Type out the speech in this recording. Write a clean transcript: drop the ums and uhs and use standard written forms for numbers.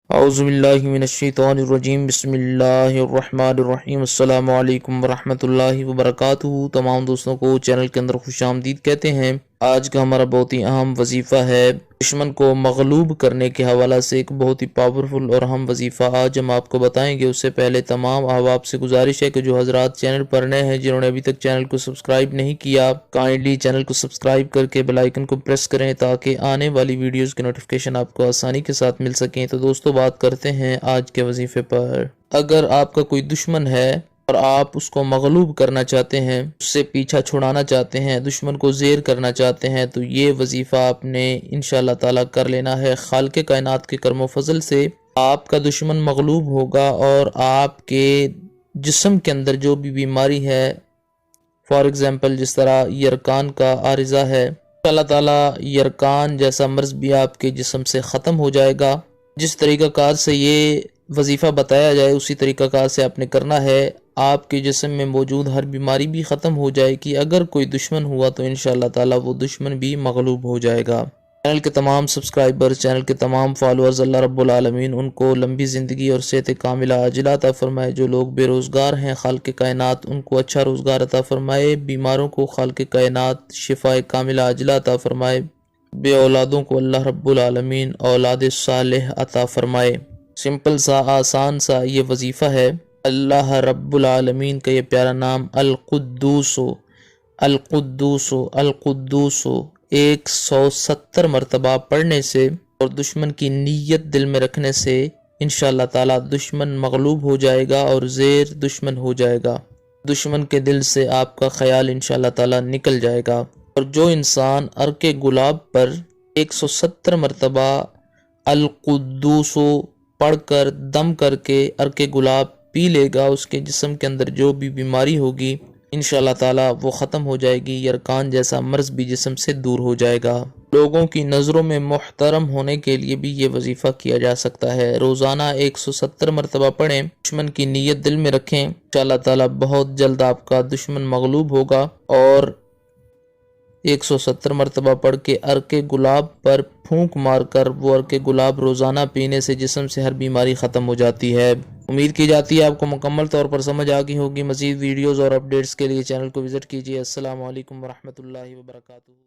اعوذ باللہ من الشیطان الرجیم بسم اللہ الرحمن الرحیم السلام علیکم ورحمۃ اللہ وبرکاتہ۔ تمام دوستوں کو چینل کے اندر خوش آمدید کہتے ہیں۔ آج کا ہمارا بہت ہی اہم وظیفہ ہے دشمن کو مغلوب کرنے کے حوالہ سے ایک بہت ہی پاورفل اور اہم وظیفہ آج ہم آپ کو بتائیں گے۔ اس سے پہلے تمام احباب سے گزارش ہے کہ جو حضرات چینل پر نئے ہیں، جنہوں نے ابھی تک چینل کو سبسکرائب نہیں کیا، کائنڈلی چینل کو سبسکرائب کر کے بیل آئیکن کو پریس کریں تاکہ آنے والی ویڈیوز کی نوٹیفیکیشن آپ کو آسانی کے ساتھ مل سکیں۔ تو دوستو بات کرتے ہیں آج کے وظیفے پر۔ اگر آپ کا کوئی دشمن ہے اور آپ اس کو مغلوب کرنا چاہتے ہیں، اس سے پیچھا چھڑانا چاہتے ہیں، دشمن کو زیر کرنا چاہتے ہیں، تو یہ وظیفہ آپ نے انشاءاللہ تعالی کر لینا ہے۔ خالق کائنات کے کرم و فضل سے آپ کا دشمن مغلوب ہوگا اور آپ کے جسم کے اندر جو بھی بیماری ہے، فار ایگزامپل جس طرح یرقان کا عارضہ ہے، اللہ تعالی یرقان جیسا مرض بھی آپ کے جسم سے ختم ہو جائے گا۔ جس طریقہ کار سے یہ وظیفہ بتایا جائے اسی طریقہ کار سے آپ نے کرنا ہے، آپ کے جسم میں موجود ہر بیماری بھی ختم ہو جائے گی۔ اگر کوئی دشمن ہوا تو انشاءاللہ تعالی وہ دشمن بھی مغلوب ہو جائے گا۔ چینل کے تمام سبسکرائبرز، چینل کے تمام فالوورز، اللہ رب العالمین ان کو لمبی زندگی اور صحت کاملہ عاجلہ عطا فرمائے۔ جو لوگ بے روزگار ہیں، خالق کائنات ان کو اچھا روزگار عطا فرمائے۔ بیماروں کو خالق کائنات شفاء کاملہ عاجلہ عطا فرمائے۔ بے اولادوں کو اللہ رب العالمین اولاد صالح عطا فرمائے۔ سمپل سا آسان سا یہ وظیفہ ہے۔ اللہ رب العالمین کا یہ پیارا نام القدوس، القدوس، القدوس 170 مرتبہ پڑھنے سے اور دشمن کی نیت دل میں رکھنے سے انشاءاللہ تعالی دشمن مغلوب ہو جائے گا اور زیر دشمن ہو جائے گا۔ دشمن کے دل سے آپ کا خیال انشاءاللہ تعالی نکل جائے گا۔ اور جو انسان عرق گلاب پر 170 مرتبہ القدوس پڑھ کر دم کر کے عرق گلاب پی لے گا، اس کے جسم کے اندر جو بھی بیماری ہوگی انشاءاللہ تعالی وہ ختم ہو جائے گی۔ یرقان جیسا مرض بھی جسم سے دور ہو جائے گا۔ لوگوں کی نظروں میں محترم ہونے کے لیے بھی یہ وظیفہ کیا جا سکتا ہے۔ روزانہ 170 مرتبہ پڑھیں، دشمن کی نیت دل میں رکھیں، انشاءاللہ تعالی بہت جلد آپ کا دشمن مغلوب ہوگا۔ اور 170 مرتبہ پڑھ کے عرق گلاب پر پھونک مار کر وہ عرق گلاب روزانہ پینے سے جسم سے ہر بیماری ختم ہو جاتی ہے۔ امید کی جاتی ہے آپ کو مکمل طور پر سمجھ آ گئی ہوگی۔ مزید ویڈیوز اور اپڈیٹس کے لیے چینل کو وزٹ کیجیے۔ السلام علیکم ورحمۃ اللہ وبرکاتہ۔